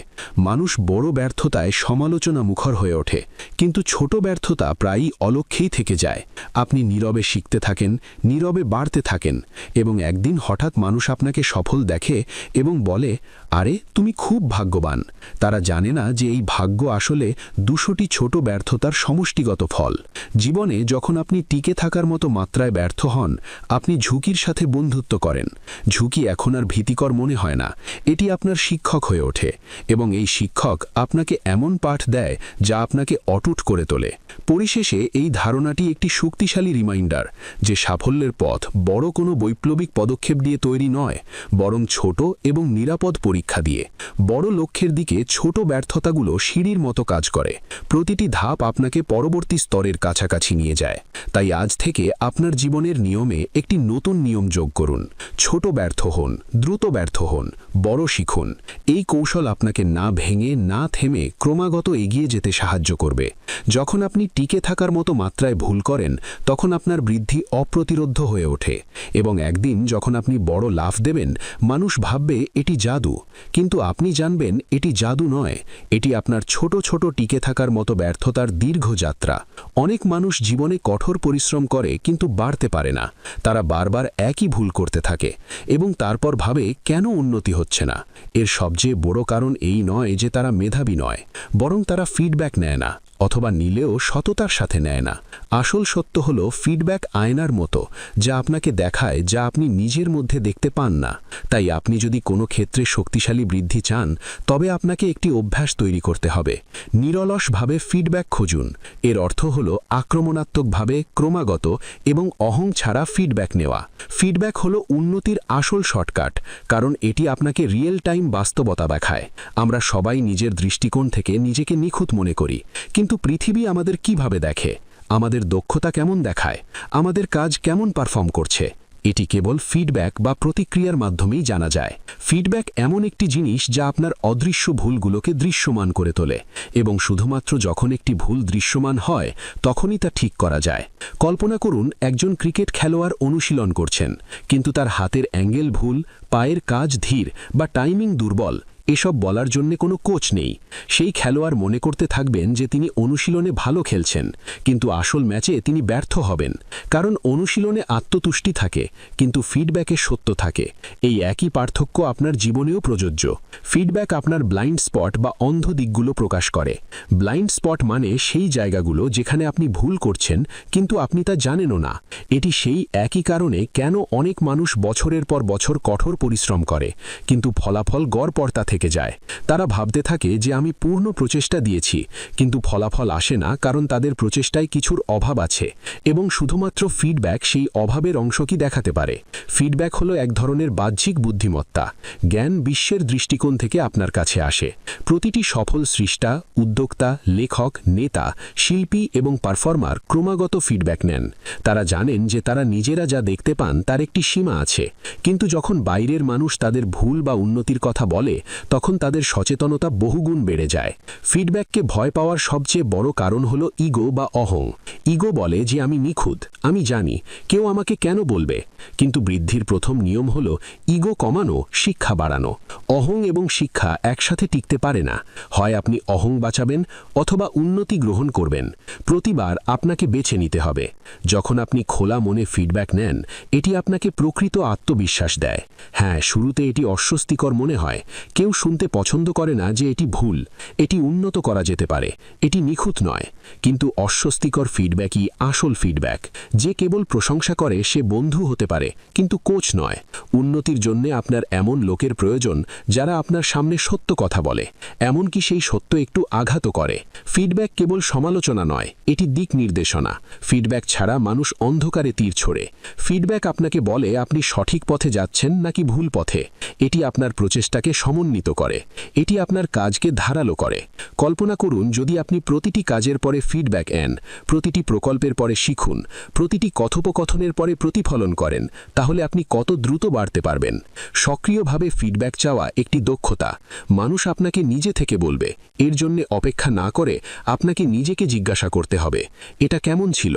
মানুষ বড় ব্যর্থতায় সমালোচনা মুখর হয়ে ওঠে, কিন্তু ছোট ব্যর্থতা প্রায়ই অলক্ষ্যেই থেকে যায়। আপনি নীরবে শিখতে থাকেন, নীরবে বাড়তে থাকেন, এবং একদিন হঠাৎ মানুষ আপনাকে সফল দেখে এবং বলে, আরে তুমি খুব ভাগ্যবান। তারা জানে না যে এই ভাগ্য আসলে 200টি ছোট ব্যর্থতার সমষ্টিগত ফল। জীবনে যখন আপনি টিকে থাকার মতো মাত্রায় ব্যর্থ হন, আপনি ঝুঁকির সাথে বন্ধুত্ব করেন। ঝুঁকি এখন আর ভীতিকর মনে হয় না, এটি আপনার শিক্ষক হয়ে ওঠে, এবং এই শিক্ষক আপনাকে এমন পাঠ দেয় যা আপনাকে অটুট করে তোলে। পরিশেষে এই ধারণাটি একটি শক্তিশালী রিমাইন্ডার যে সাফল্যের পথ বড় কোনো বৈপ্লবিক পদক্ষেপ দিয়ে তৈরি নয়, বরং ছোট এবং নিরাপদ পরীক্ষা দিয়ে। বড় লক্ষ্যের দিকে ছোট ব্যর্থতাগুলো সিঁড়ির মতো কাজ করে। প্রতিটি ধাপ আপনাকে পরবর্তী স্তরের কাছাকাছি নিয়ে যায়। তাই আজ থেকে আপনার জীবনের নিয়মে একটি নতুন নিয়ম যোগ করুন। ছোট ব্যর্থ হন, দ্রুত ব্যর্থ হন, বড় শিখুন। এই কৌশল আপনাকে না ভেঙে, না থেমে ক্রমাগত এগিয়ে যেতে সাহায্য করবে। যখন আপনি টিকে থাকার মতো মাত্রায় ভুল করেন, তখন আপনার বৃদ্ধি অপ্রতিরোধ্য হয়ে ওঠে, এবং একদিন যখন আপনি বড় লাফ দেবেন, মানুষ ভাববে এটি জাদু। কিন্তু আপনি জানবেন এটি জাদু নয়, এটি আপনার ছোট ছোট টিকে থাকার মতো ব্যর্থতার দীর্ঘ যাত্রা। অনেক মানুষ জীবনে কঠোর পরিশ্রম করে কিন্তু বাড়তে পারে না। তারা বারবার একই ভুল করতে থাকে এবং তারপর ভাবে কেন উন্নতি হচ্ছে না। এর সবচেয়ে বড় কারণ এই নয় যে তারা মেধাবী নয়, বরং তারা ফিডব্যাক নেয় না, অথবা নিলেও সততার সাথে নেয় না। আসল সত্য হলো ফিডব্যাক আয়নার মতো, যা আপনাকে দেখায় যা আপনি নিজের মধ্যে দেখতে পান না। তাই আপনি যদি কোনো ক্ষেত্রে শক্তিশালী বৃদ্ধি চান, তবে আপনাকে একটি অভ্যাস তৈরি করতে হবে। নিরলসভাবে ফিডব্যাক খুঁজুন। এর অর্থ হলো আক্রমণাত্মকভাবে, ক্রমাগত এবং অহং ছাড়া ফিডব্যাক নেওয়া। ফিডব্যাক হলো উন্নতির আসল শর্টকাট, কারণ এটি আপনাকে রিয়েল টাইম বাস্তবতা দেখায়। আমরা সবাই নিজের দৃষ্টিকোণ থেকে নিজেকে নিখুঁত মনে করি, কিন্তু পৃথিবী আমাদের কিভাবে দেখে, আমাদের দক্ষতা কেমন দেখায়, আমাদের কাজ কেমন পারফর্ম করছে, এটি কেবল ফিডব্যাক বা প্রতিক্রিয়ার মাধ্যমেই জানা যায়। ফিডব্যাক এমন একটি জিনিস যা আপনার অদৃশ্য ভুলগুলোকে দৃশ্যমান করে তোলে, এবং শুধুমাত্র যখন একটি ভুল দৃশ্যমান হয় তখনই তা ঠিক করা যায়। কল্পনা করুন একজন ক্রিকেট খেলোয়াড় অনুশীলন করছেন, কিন্তু তার হাতের অ্যাঙ্গেল ভুল, পায়ের কাজ ধীর বা টাইমিং দুর্বল। এসব বলার জন্য কোনো কোচ নেই। সেই খেলোয়াড় মনে করতে থাকবেন যে তিনি অনুশীলনে ভালো খেলছেন, কিন্তু আসল ম্যাচে তিনি ব্যর্থ হবেন, কারণ অনুশীলনে আত্মতুষ্টি থাকে কিন্তু ফিডব্যাকে সত্য থাকে। এই একই পার্থক্য আপনার জীবনেও প্রযোজ্য। ফিডব্যাক আপনার ব্লাইন্ড স্পট বা অন্ধ দিকগুলো প্রকাশ করে। ব্লাইন্ড স্পট মানে সেই জায়গাগুলো যেখানে আপনি ভুল করছেন কিন্তু আপনি তা জানেনও না। এটি সেই একই কারণে কেন অনেক মানুষ বছরের পর বছর কঠোর পরিশ্রম করে, কিন্তু ফলাফল গড়পড়তা থেকে থেকে যায়। তারা ভাবতে থাকে যে আমি পূর্ণ প্রচেষ্টা দিয়েছি, কিন্তু ফলাফল আসে না, কারণ তাদের প্রচেষ্টায় কিছুর অভাব আছে এবং শুধুমাত্র ফিডব্যাক সেই অভাবের অংশকে দেখাতে পারে। ফিডব্যাক হলো এক ধরনের বাহ্যিক বুদ্ধিমত্তা। জ্ঞান বিশ্বের দৃষ্টিকোণ থেকে আপনার কাছে আসে। প্রতিটি সফল সৃষ্টা, উদ্যোক্তা, লেখক, নেতা, শিল্পী এবং পারফর্মার ক্রমাগত ফিডব্যাক নেন। তারা জানেন যে তারা নিজেরা যা দেখতে পান তার একটি সীমা আছে, কিন্তু যখন বাইরের মানুষ তাদের ভুল বা উন্নতির কথা বলে তখন তাদের সচেতনতা বহুগুণ বেড়ে যায়। ফিডব্যাককে ভয় পাওয়ার সবচেয়ে বড় কারণ হলো ইগো বা অহং। ইগো বলে যে আমি নিখুঁত, আমি জানি, কেউ আমাকে কেন বলবে। কিন্তু বৃদ্ধির প্রথম নিয়ম হলো ইগো কমানো, শিক্ষা বাড়ানো। অহং এবং শিক্ষা একসাথে টিকতে পারে না। হয় আপনি অহং বাঁচাবেন অথবা উন্নতি গ্রহণ করবেন। প্রতিবার আপনাকে বেছে নিতে হবে। যখন আপনি খোলা মনে ফিডব্যাক নেন, এটি আপনাকে প্রকৃত আত্মবিশ্বাস দেয়। হ্যাঁ, শুরুতে এটি অস্বস্তিকর মনে হয়। কেউ শুনতে পছন্দ করে না যে এটি ভুল, এটি উন্নত করা যেতে পারে, এটি নিখুঁত নয়। কিন্তু অস্বস্তিকর ফিডব্যাকই আসল ফিডব্যাক। যে কেবল প্রশংসা করে সে বন্ধু হতে পারে, কিন্তু কোচ নয়। উন্নতির জন্য আপনার এমন লোকের প্রয়োজন যারা আপনার সামনে সত্য কথা বলে, এমনকি সেই সত্য একটু আঘাত করে। ফিডব্যাক কেবল সমালোচনা নয়, এটি দিক নির্দেশনা। ফিডব্যাক ছাড়া মানুষ অন্ধকারে তীর ছোড়ে। ফিডব্যাক আপনাকে বলে আপনি সঠিক পথে যাচ্ছেন নাকি ভুল পথে। এটি আপনার প্রচেষ্টাকে সমন্বিত করে, এটি আপনার কাজকে ধারালো করে। কল্পনা করুন যদি আপনি প্রতিটি কাজের পরে ফিডব্যাক নেন, প্রতিটি প্রকল্পের পরে শিখুন, প্রতিটি কথোপকথনের পরে প্রতিফলন করেন, তাহলে আপনি কত দ্রুত বাড়তে পারবেন। সক্রিয়ভাবে ফিডব্যাক চাওয়া একটি দক্ষতা। মানুষ আপনাকে নিজে থেকে বলবে। এর জন্য অপেক্ষা না করে আপনাকে নিজেকে জিজ্ঞাসা করতে হবে, এটা কেমন ছিল,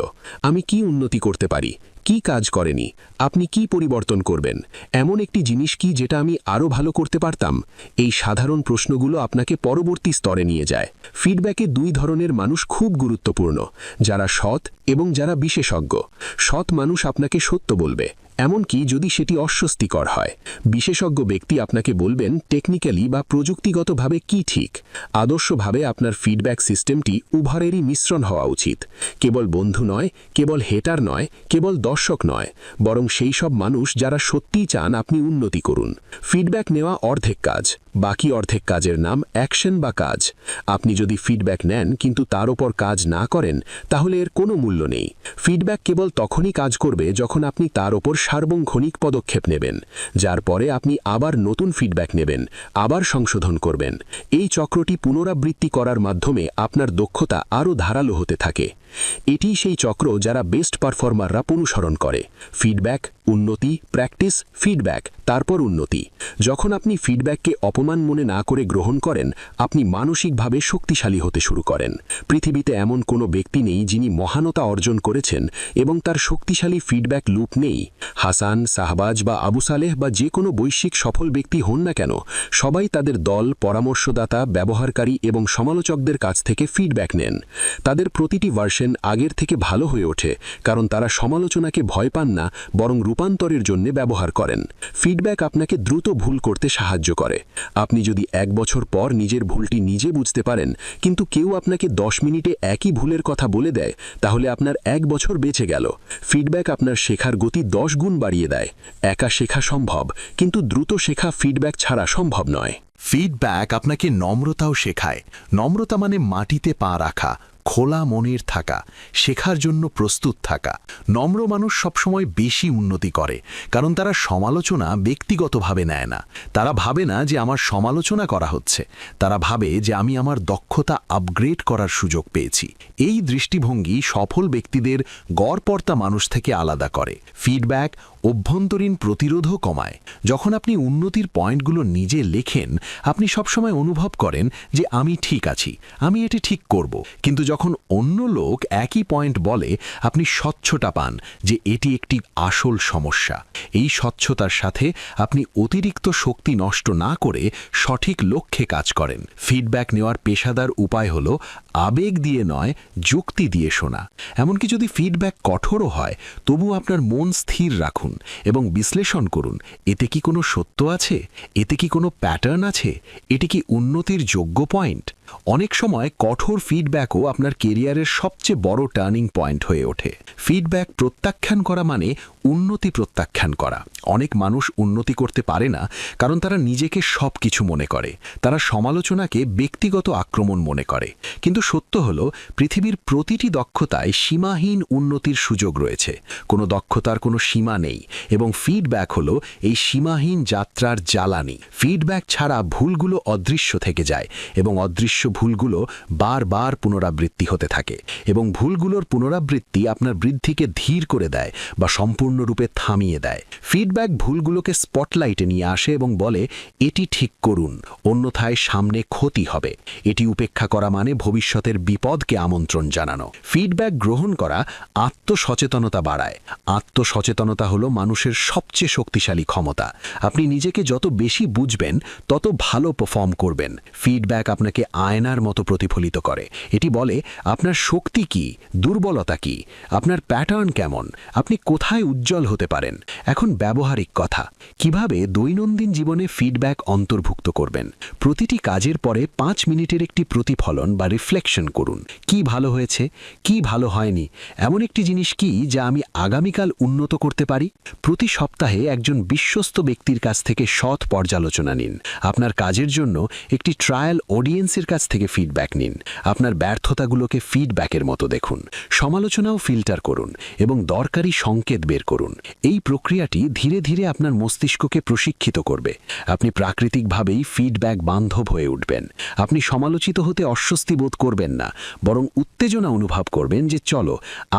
আমি কি উন্নতি করতে পারি, কি কাজ করেনি, আপনি কি পরিবর্তন করবেন, এমন একটি জিনিস কি যেটা আমি আরও ভালো করতে পারতাম। এই সাধারণ প্রশ্নগুলো আপনাকে পরবর্তী স্তরে নিয়ে যায়। ফিডব্যাকে দুই ধরনের মানুষ খুব গুরুত্বপূর্ণ, যারা সৎ এবং যারা বিশেষজ্ঞ। সৎ মানুষ আপনাকে সত্য বলবে, এমনকি যদি সেটি অস্বস্তিকর হয়। বিশেষজ্ঞ ব্যক্তি আপনাকে বলবেন টেকনিক্যালি বা প্রযুক্তিগতভাবে কি ঠিক। আদর্শভাবে আপনার ফিডব্যাক সিস্টেমটি উভয়েরই মিশ্রণ হওয়া উচিত। কেবল বন্ধু নয়, কেবল হেটার নয়, কেবল দর্শক নয়, বরং সেই সব মানুষ যারা সত্যিই চান আপনি উন্নতি করুন। ফিডব্যাক নেওয়া অর্ধেক কাজ, বাকি অর্ধেক কাজের নাম অ্যাকশন বা কাজ। আপনি যদি ফিডব্যাক নেন কিন্তু তার ওপর কাজ না করেন, তাহলে এর কোনো মূল্য নেই। ফিডব্যাক কেবল তখনই কাজ করবে যখন আপনি তার ওপর সার্বক্ষণিক পদক্ষেপ নেবেন, যার পরে আপনি আবার নতুন ফিডব্যাক নেবেন, আবার সংশোধন করবেন। এই চক্রটি পুনরাবৃত্তি করার মাধ্যমে আপনার দক্ষতা আরও ধারালো হতে থাকে। এটি সেই চক্র যারা বেস্ট পারফর্মাররা অনুসরণ করে। ফিডব্যাক, উন্নতি, প্র্যাকটিস, ফিডব্যাক, তারপর উন্নতি। যখন আপনি ফিডব্যাককে অপমান মনে না করে গ্রহণ করেন, আপনি মানসিকভাবে শক্তিশালী হতে শুরু করেন। পৃথিবীতে এমন কোনো ব্যক্তি নেই যিনি মহানতা অর্জন করেছেন এবং তার শক্তিশালী ফিডব্যাক লুপ নেই। হাসান, শাহবাজ বা আবু সালেহ বা যে কোনো বৈশ্বিক সফল ব্যক্তি হন না কেন, সবাই তাদের দল, পরামর্শদাতা, ব্যবহারকারী এবং সমালোচকদের কাছ থেকে ফিডব্যাক নেন। তাদের প্রতিটি ভার্সন আগের থেকে ভালো হয়ে ওঠে, কারণ তারা সমালোচনাকে ভয় পান না, বরং রূপান্তরের জন্য ব্যবহার করেন। ফিডব্যাক আপনাকে দ্রুত ভুল করতে সাহায্য করে। আপনি যদি 1 বছর পর নিজের ভুলটি নিজে বুঝতে পারেন, কিন্তু কেউ আপনাকে 10 মিনিটে একই ভুলের কথা বলে দেয়, তাহলে আপনার 1 বছর বেঁচে গেল। ফিডব্যাক আপনার শেখার গতি 10 গুণ বাড়িয়ে দেয়। একা শেখা সম্ভব, কিন্তু দ্রুত শেখা ফিডব্যাক ছাড়া সম্ভব নয়। ফিডব্যাক আপনাকে নম্রতাও শেখায়। নম্রতা মানে মাটিতে পা রাখা, খোলা মনের থাকা, শেখার জন্য প্রস্তুত থাকা। নম্র মানুষ সবসময় বেশি উন্নতি করে, কারণ তারা সমালোচনা ব্যক্তিগতভাবে নেয় না। তারা ভাবে না যে আমার সমালোচনা করা হচ্ছে, তারা ভাবে যে আমি আমার দক্ষতা আপগ্রেড করার সুযোগ পেয়েছি। এই দৃষ্টিভঙ্গি সফল ব্যক্তিদের গড়পড়তা মানুষ থেকে আলাদা করে। ফিডব্যাক অভ্যন্তরীণ প্রতিরোধও কমায়। যখন আপনি উন্নতির পয়েন্টগুলো নিজে লেখেন, আপনি সবসময় অনুভব করেন যে আমি ঠিক আছি, আমি এটি ঠিক করব। কিন্তু যখন অন্য লোক একই পয়েন্ট বলে, আপনি স্বচ্ছতা পান যে এটি একটি আসল সমস্যা। এই স্বচ্ছতার সাথে আপনি অতিরিক্ত শক্তি নষ্ট না করে সঠিক লক্ষ্যে কাজ করেন। ফিডব্যাক নেওয়ার পেশাদার উপায় হল আবেগ দিয়ে নয়, যুক্তি দিয়ে শোনা। এমনকি যদি ফিডব্যাক কঠোরও হয়, তবু আপনার মন স্থির রাখুন। শুনুন এবং বিশ্লেষণ করুন, এতে কি কোনো সত্য আছে, এতে কি কোনো প্যাটার্ন আছে, এটি কি উন্নতির যোগ্য পয়েন্ট। অনেক সময় কঠোর ফিডব্যাকও আপনার কেরিয়ারের সবচেয়ে বড় টার্নিং পয়েন্ট হয়ে ওঠে। ফিডব্যাক প্রত্যাখ্যান করা মানে উন্নতি প্রত্যাখ্যান করা। অনেক মানুষ উন্নতি করতে পারে না কারণ তারা নিজেকে সব কিছু মনে করে, তারা সমালোচনাকে ব্যক্তিগত আক্রমণ মনে করে। কিন্তু সত্য হলো, পৃথিবীর প্রতিটি দক্ষতায় সীমাহীন উন্নতির সুযোগ রয়েছে। কোনো দক্ষতার কোনো সীমা নেই এবং ফিডব্যাক হলো এই সীমাহীন যাত্রার জ্বালানি। ফিডব্যাক ছাড়া ভুলগুলো অদৃশ্য থেকে যায় এবং অদৃশ্য ভুলগুলো বারবার পুনরাবৃত্তি হতে থাকে এবং ভুলগুলোর পুনরাবৃত্তি আপনার বৃদ্ধিকে ধীর করে দেয় বা সম্পূর্ণরূপে থামিয়ে দেয়। ফিডব্যাক ভুলগুলোকে স্পটলাইটে নিয়ে আসে এবং বলে, এটি ঠিক করুন, অন্যথায় সামনে ক্ষতি হবে। এটি উপেক্ষা করা মানে ভবিষ্যতের বিপদকে আমন্ত্রণ জানানো। ফিডব্যাক গ্রহণ করা আত্মসচেতনতা বাড়ায়। আত্মসচেতনতা হলো মানুষের সবচেয়ে শক্তিশালী ক্ষমতা। আপনি নিজেকে যত বেশি বুঝবেন তত ভালো পারফর্ম করবেন। ফিডব্যাক আপনাকে আয়নার মতো প্রতিফলিত করে। এটি বলে আপনার শক্তি কি, দুর্বলতা কি, আপনার প্যাটার্ন কেমন, আপনি কোথায় উজ্জ্বল হতে পারেন। এখন ব্যবহারিক কথা, কিভাবে দৈনন্দিন জীবনে ফিডব্যাক অন্তর্ভুক্ত করবেন। প্রতিটি কাজের পরে 5 মিনিটের একটি প্রতিফলন বা রিফ্লেকশন করুন। কি ভালো হয়েছে, কি ভালো হয়নি, এমন একটি জিনিস কি যা আমি আগামীকাল উন্নত করতে পারি। প্রতি সপ্তাহে একজন বিশ্বস্ত ব্যক্তির কাছ থেকে সৎ পর্যালোচনা নিন। আপনার কাজের জন্য একটি ট্রায়াল অডিয়েন্সের কাছ থেকে ফিডব্যাক নিন। আপনার ব্যর্থতাগুলোকে ফিডব্যাকের মতো দেখুন। সমালোচনাও ফিল্টার করুন এবং দরকারি সংকেত বের করুন। এই প্রক্রিয়াটি ধীরে ধীরে আপনার মস্তিষ্ককে প্রশিক্ষিত করবে। আপনি প্রাকৃতিকভাবেই ফিডব্যাক বান্ধব হয়ে উঠবেন। আপনি সমালোচিত হতে অস্বস্তি বোধ করবেন না, বরং উত্তেজনা অনুভব করবেন যে চলো,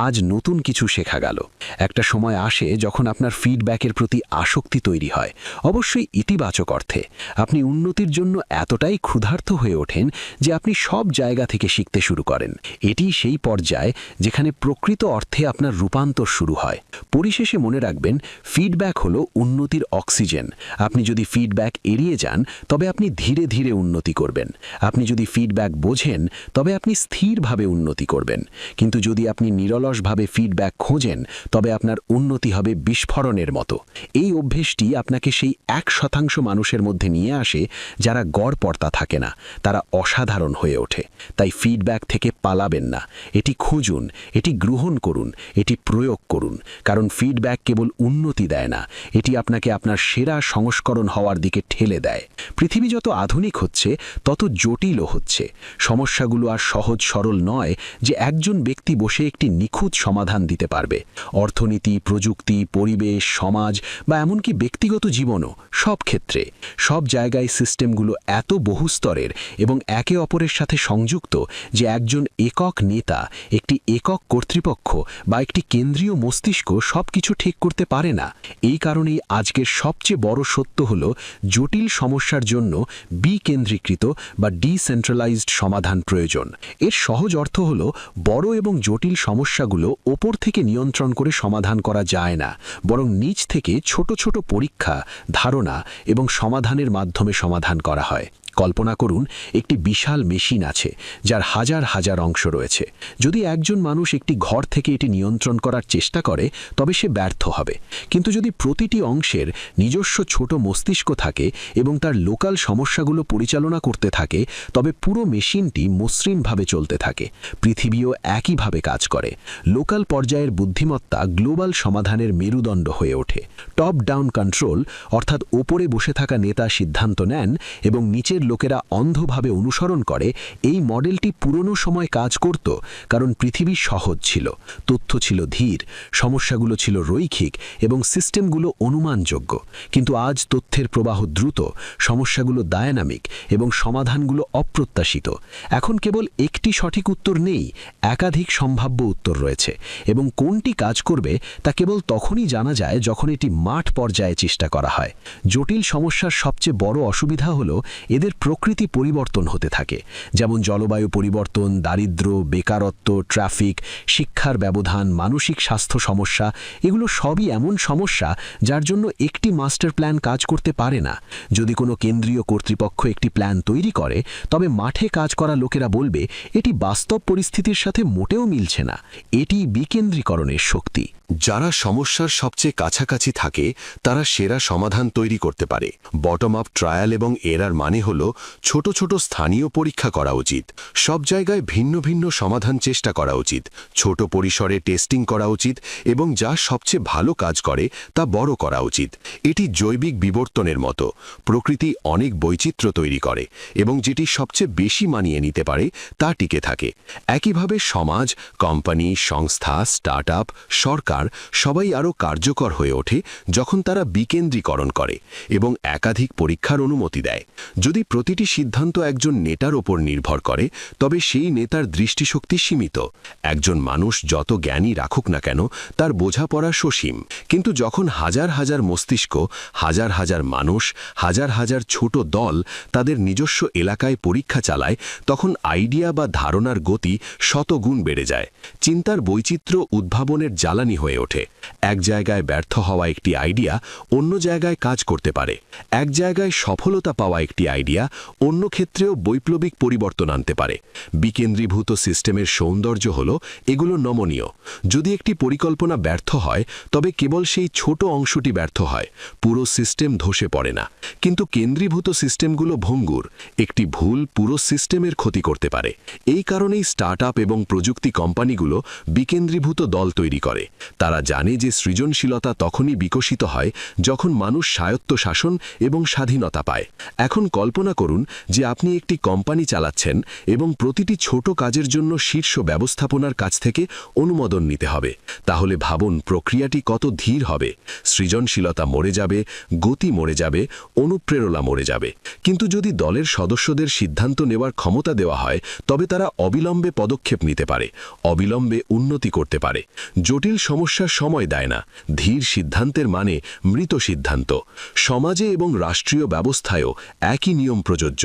আজ নতুন কিছু শেখা গেল। একটা সময় আসে যখন আপনার ফিডব্যাকের প্রতি আসক্তি তৈরি হয়, অবশ্যই ইতিবাচক অর্থে। আপনি উন্নতির জন্য এতটাই ক্ষুধার্ত হয়ে ওঠেন যে আপনি সব জায়গা থেকে শিখতে শুরু করেন। এটি সেই পর্যায় যেখানে প্রকৃত অর্থে আপনার রূপান্তর শুরু হয়। পরিশেষে মনে রাখবেন, ফিডব্যাক হলো উন্নতির অক্সিজেন। আপনি যদি ফিডব্যাক এড়িয়ে যান তবে আপনি ধীরে ধীরে উন্নতি করবেন। আপনি যদি ফিডব্যাক বোঝেন তবে আপনি স্থিরভাবে উন্নতি করবেন। কিন্তু যদি আপনি নিরলসভাবে ফিডব্যাক খোঁজেন তবে আপনার উন্নতি হবে বিস্ফোরণের মতো। এই অভ্যেসটি আপনাকে সেই 1% মানুষের মধ্যে নিয়ে আসে যারা গড়পড়তা থাকে না, তারা অসাধারণ হয়ে ওঠে। তাই ফিডব্যাক থেকে পালাবেন না, এটি খুঁজুন, এটি গ্রহণ করুন, এটি প্রয়োগ করুন। কারণ ফিডব্যাক কেবল উন্নতি দেয় না, এটি আপনাকে আপনার সেরা সংস্করণ হওয়ার দিকে ঠেলে দেয়। পৃথিবী যত আধুনিক হচ্ছে তত জটিলও হচ্ছে। সমস্যাগুলো আর সহজ সরল নয় যে একজন ব্যক্তি বসে একটি নিখুঁত সমাধান দিতে পারবে। অর্থনীতি, প্রযুক্তি, পরিবেশ, সমাজ বা এমনকি ব্যক্তিগত জীবনও, সব ক্ষেত্রে, সব জায়গায় সিস্টেমগুলো এত বহুস্তরের এবং একে অপরের সাথে সংযুক্ত যে একজন একক নেতা, একটি একক কর্তৃপক্ষ বা একটি কেন্দ্রীয় মস্তিষ্ক সব কিছু ঠিক করতে পারে না। এই কারণেই আজকের সবচেয়ে বড় সত্য হল, জটিল সমস্যার জন্য বিকেন্দ্রীকৃত বা ডিসেন্ট্রালাইজড সমাধান প্রয়োজন। এর সহজ অর্থ হল, বড় এবং জটিল সমস্যাগুলো ওপর থেকে নিয়ন্ত্রণ করে সমাধান করা যায় না, বরং নিচ থেকে ছোট ছোট পরীক্ষা, ধারণা এবং সমাধানের মাধ্যমে সমাধান করা হয়। কল্পনা করুন, একটি বিশাল মেশিন আছে যার হাজার হাজার অংশ রয়েছে। যদি একজন মানুষ একটি ঘর থেকে এটি নিয়ন্ত্রণ করার চেষ্টা করে তবে সে ব্যর্থ হবে। কিন্তু যদি প্রতিটি অংশের নিজস্ব ছোট মস্তিষ্ক থাকে এবং তার লোকাল সমস্যাগুলো পরিচালনা করতে থাকে, তবে পুরো মেশিনটি মসৃণভাবে চলতে থাকে। পৃথিবীও একইভাবে কাজ করে। লোকাল পর্যায়ের বুদ্ধিমত্তা গ্লোবাল সমাধানের মেরুদণ্ড হয়ে ওঠে। টপ ডাউন কন্ট্রোল, অর্থাৎ ওপরে বসে থাকা নেতা সিদ্ধান্ত নেন এবং নিচের লোকেরা অন্ধভাবে অনুসরণ করে। এই মডেলটি পুরনো সময় কাজ করত কারণ পৃথিবী সহজ ছিল, তথ্য ছিল ধীর, সমস্যাগুলো ছিল রৈখিক এবং সিস্টেমগুলো অনুমানযোগ্য। কিন্তু আজ তথ্যের প্রবাহ দ্রুত, সমস্যাগুলো ডায়নামিক এবং সমাধানগুলো অপ্রত্যাশিত। এখন কেবল একটি সঠিক উত্তর নেই, একাধিক সম্ভাব্য উত্তর রয়েছে এবং কোনটি কাজ করবে তা কেবল তখনই জানা যায় যখন এটি মাঠ পর্যায়ে চেষ্টা করা হয়। জটিল সমস্যার সবচেয়ে বড় অসুবিধা হলো এদের প্রকৃতি পরিবর্তন হতে থাকে, যেমন জলবায়ু পরিবর্তন, দারিদ্র্য, বেকারত্ব, ট্রাফিক, শিক্ষার ব্যবধান, মানসিক স্বাস্থ্য সমস্যা, এগুলো সবই এমন সমস্যা যার জন্য একটি মাস্টার প্ল্যান কাজ করতে পারে না। যদি কোনো কেন্দ্রীয় কর্তৃপক্ষ একটি প্ল্যান তৈরি করে, তবে মাঠে কাজ করা লোকেরা বলবে এটি বাস্তব পরিস্থিতির সাথে মোটেও মিলছে না। এটি বিকেন্দ্রীকরণের শক্তি। যারা সমস্যার সবচেয়ে কাছাকাছি থাকে তারা সেরা সমাধান তৈরি করতে পারে। বটম আপ ট্রায়াল এবং এরার মানে হল ছোট ছোট স্থানীয় পরীক্ষা করা উচিত। সব জায়গায় ভিন্ন ভিন্ন সমাধান চেষ্টা করা উচিত। ছোট পরিসরে টেস্টিং করা উচিত এবং যা সবচেয়ে ভালো কাজ করে তা বড় করা উচিত। এটি জৈবিক বিবর্তনের মতো। প্রকৃতি অনেক বৈচিত্র্য তৈরি করে এবং যেটি সবচেয়ে বেশি মানিয়ে নিতে পারে তা টিকে থাকে। একইভাবে সমাজ, কোম্পানি, সংস্থা, স্টার্টআপ, সরকার সবাই আরও কার্যকর হয়ে ওঠে যখন তারা বিকেন্দ্রীকরণ করে এবং একাধিক পরীক্ষার অনুমতি দেয়। যদি প্রতিটি সিদ্ধান্ত একজন নেতার ওপর নির্ভর করে, তবে সেই নেতার দৃষ্টিশক্তি সীমিত। একজন মানুষ যত জ্ঞানী রাখুক না কেন, তার বোঝাপড়া সসীম। কিন্তু যখন হাজার হাজার মস্তিষ্ক, হাজার হাজার মানুষ, হাজার হাজার ছোট দল তাদের নিজস্ব এলাকায় পরীক্ষা চালায়, তখন আইডিয়া বা ধারণার গতি শতগুণ বেড়ে যায়। চিন্তার বৈচিত্র্য উদ্ভাবনের জ্বালানি হয়ে ওঠে। এক জায়গায় ব্যর্থ হওয়া একটি আইডিয়া অন্য জায়গায় কাজ করতে পারে। এক জায়গায় সফলতা পাওয়া একটি আইডিয়া অন্য ক্ষেত্রেও বৈপ্লবিক পরিবর্তন আনতে পারে। বিকেন্দ্রীভূত সিস্টেমের সৌন্দর্য হল এগুলো নমনীয়। যদি একটি পরিকল্পনা ব্যর্থ হয়, তবে কেবল সেই ছোট অংশটি ব্যর্থ হয়, পুরো সিস্টেম ধসে পড়ে না। কিন্তু কেন্দ্রীভূত সিস্টেমগুলো ভঙ্গুর। একটি ভুল পুরো সিস্টেমের ক্ষতি করতে পারে। এই কারণেই স্টার্টআপ এবং প্রযুক্তি কোম্পানিগুলো বিকেন্দ্রীভূত দল তৈরি করে। তারা জানে যে সৃজনশীলতা তখনই বিকশিত হয় যখন মানুষ স্বায়ত্তশাসন এবং স্বাধীনতা পায়। এখন কল্পনা করুন যে আপনি একটি কোম্পানি চালাচ্ছেন এবং প্রতিটি ছোট কাজের জন্য শীর্ষ ব্যবস্থাপনার কাছ থেকে অনুমোদন নিতে হবে। তাহলে ভাবুন প্রক্রিয়াটি কত ধীর হবে। সৃজনশীলতা মরে যাবে, গতি মরে যাবে, অনুপ্রেরণা মরে যাবে। কিন্তু যদি দলের সদস্যদের সিদ্ধান্ত নেওয়ার ক্ষমতা দেওয়া হয়, তবে তারা অবিলম্বে পদক্ষেপ নিতে পারে, অবিলম্বে উন্নতি করতে পারে। জটিল সমস্যার সময় দেয় না। ধীর সিদ্ধান্তের মানে মৃত সিদ্ধান্ত। সমাজে এবং রাষ্ট্রীয় ব্যবস্থায়ও একই নিয়ম প্রযোজ্য।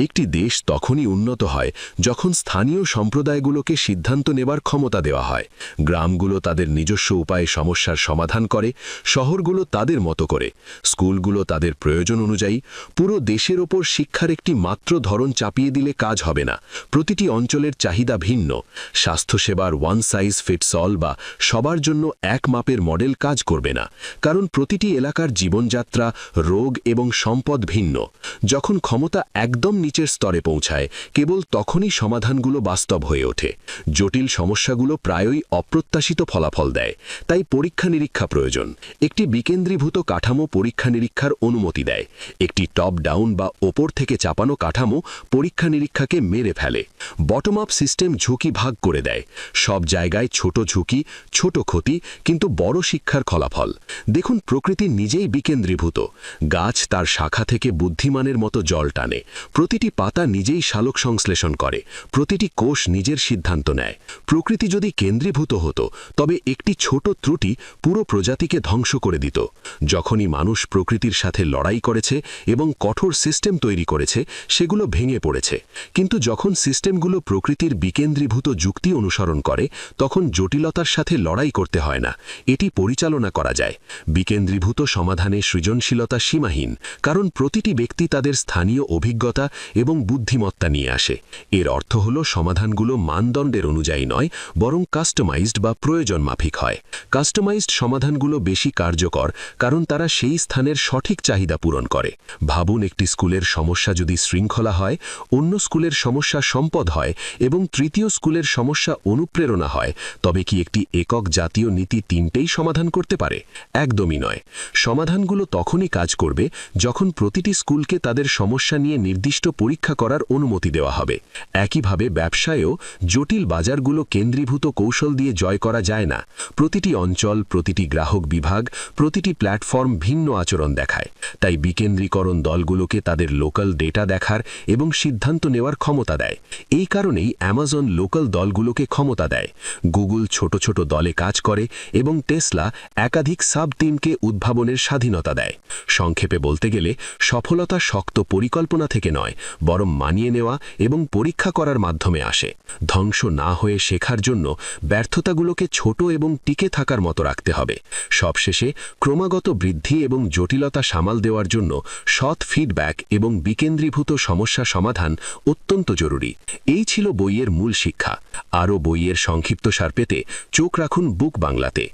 একটি দেশ তখনই উন্নত হয় যখন স্থানীয় সম্প্রদায়গুলোকে সিদ্ধান্ত নেবার ক্ষমতা দেওয়া হয়। গ্রামগুলো তাদের নিজস্ব উপায়ে সমস্যার সমাধান করে, শহরগুলো তাদের মতো করে, স্কুলগুলো তাদের প্রয়োজন অনুযায়ী। পুরো দেশের ওপর শিক্ষার একটি মাত্র ধরন চাপিয়ে দিলে কাজ হবে না। প্রতিটি অঞ্চলের চাহিদা ভিন্ন। স্বাস্থ্যসেবার ওয়ান সাইজ ফিটস অল বা সবার জন্য এক মাপের মডেল কাজ করবে না, কারণ প্রতিটি এলাকার জীবনযাত্রা, রোগ এবং সম্পদ ভিন্ন। যখন ক্ষমতা একদম নিচের স্তরে পৌঁছায়, কেবল তখনই সমাধানগুলো বাস্তব হয়ে ওঠে। জটিল সমস্যাগুলো প্রায়ই অপ্রত্যাশিত ফলাফল দেয়। তাই পরীক্ষা নিরীক্ষা প্রয়োজন। একটি বিকেন্দ্রীভূত কাঠামো পরীক্ষা নিরীক্ষার অনুমতি দেয়। একটি টপ ডাউন বা ওপর থেকে চাপানো কাঠামো পরীক্ষা নিরীক্ষাকে মেরে ফেলে। বটম আপ সিস্টেম ঝুঁকি ভাগ করে দেয়। সব জায়গায় ছোট ঝুঁকি, ছোট ক্ষতি, কিন্তু বড় শিক্ষার ফলাফল। দেখুন প্রকৃতি নিজেই বিকেন্দ্রীভূত। গাছ তার শাখা থেকে বুদ্ধিমানের মতো জল টানে। প্রতিটি পাতা নিজেই সালোক সংশ্লেষণ করে। প্রতিটি কোষ নিজের সিদ্ধান্ত নেয়। প্রকৃতি যদি কেন্দ্রীভূত হতো, তবে একটি ছোট ত্রুটি পুরো প্রজাতিকে ধ্বংস করে দিত। যখনই মানুষ প্রকৃতির সাথে লড়াই করেছে এবং কঠোর সিস্টেম তৈরি করেছে, সেগুলো ভেঙে পড়েছে। কিন্তু যখন সিস্টেমগুলো প্রকৃতির বিকেন্দ্রীভূত যুক্তি অনুসরণ করে, তখন জটিলতার সাথে লড়াই করতে হয় না, এটি পরিচালনা করা যায়। বিকেন্দ্রীভূত সমাধানে সৃজনশীলতা সীমাহীন, কারণ প্রতিটি ব্যক্তি তাদের স্থানীয় অভিজ্ঞতা এবং বুদ্ধিমত্তা নিয়ে আসে। এর অর্থ হল সমাধানগুলো মানদণ্ডের অনুযায়ী নয়, বরং কাস্টমাইজড বা প্রয়োজন মাফিক হয়। কাস্টমাইজড সমাধানগুলো বেশি কার্যকর, কারণ তারা সেই স্থানের সঠিক চাহিদা পূরণ করে। ভাবুন একটি স্কুলের সমস্যা যদি শৃঙ্খলা হয়, অন্য স্কুলের সমস্যা সম্পদ হয় এবং তৃতীয় স্কুলের সমস্যা অনুপ্রেরণা হয়, তবে কি একটি একক জাতীয় নীতি তিনটেই সমাধান করতে পারে? একদমই নয়। সমাধানগুলো তখনই কাজ করবে যখন প্রতিটি স্কুলকে তাদের সমস্যা নিয়ে নির্দিষ্ট পরীক্ষা করার অনুমতি দেওয়া হবে। একইভাবে ব্যবসায়েও জটিল বাজারগুলো কেন্দ্রীভূত কৌশল দিয়ে জয় করা যায় না। প্রতিটি অঞ্চল, প্রতিটি গ্রাহক বিভাগ, প্রতিটি প্ল্যাটফর্ম ভিন্ন আচরণ দেখায়। তাই বিকেন্দ্রীকরণ দলগুলোকে তাদের লোকাল ডেটা দেখার এবং সিদ্ধান্ত নেওয়ার ক্ষমতা দেয়। এই কারণেই অ্যামাজন লোকাল দলগুলোকে ক্ষমতা দেয়। গুগল ছোট ছোট দলে কাজ করে এবং টেসলা একাধিক সাব টিমকে উদ্ভাবনের স্বাধীনতা দেয়। সংক্ষেপে বলতে গেলে, সফলতা শক্ত পরীক্ষা পরিকল্পনা থেকে নয়, বরং মানিয়ে নেওয়া এবং পরীক্ষা করার মাধ্যমে আসে। ধ্বংস না হয়ে শেখার জন্য ব্যর্থতাগুলোকে ছোট এবং টিকে থাকার মতো রাখতে হবে। সবশেষে ক্রমাগত বৃদ্ধি এবং জটিলতা সামাল দেওয়ার জন্য সৎ ফিডব্যাক এবং বিকেন্দ্রীভূত সমস্যা সমাধান অত্যন্ত জরুরি। এই ছিল বইয়ের মূল শিক্ষা। আরও বইয়ের সংক্ষিপ্তসার পেতে চোখ রাখুন বুক বাংলাতে।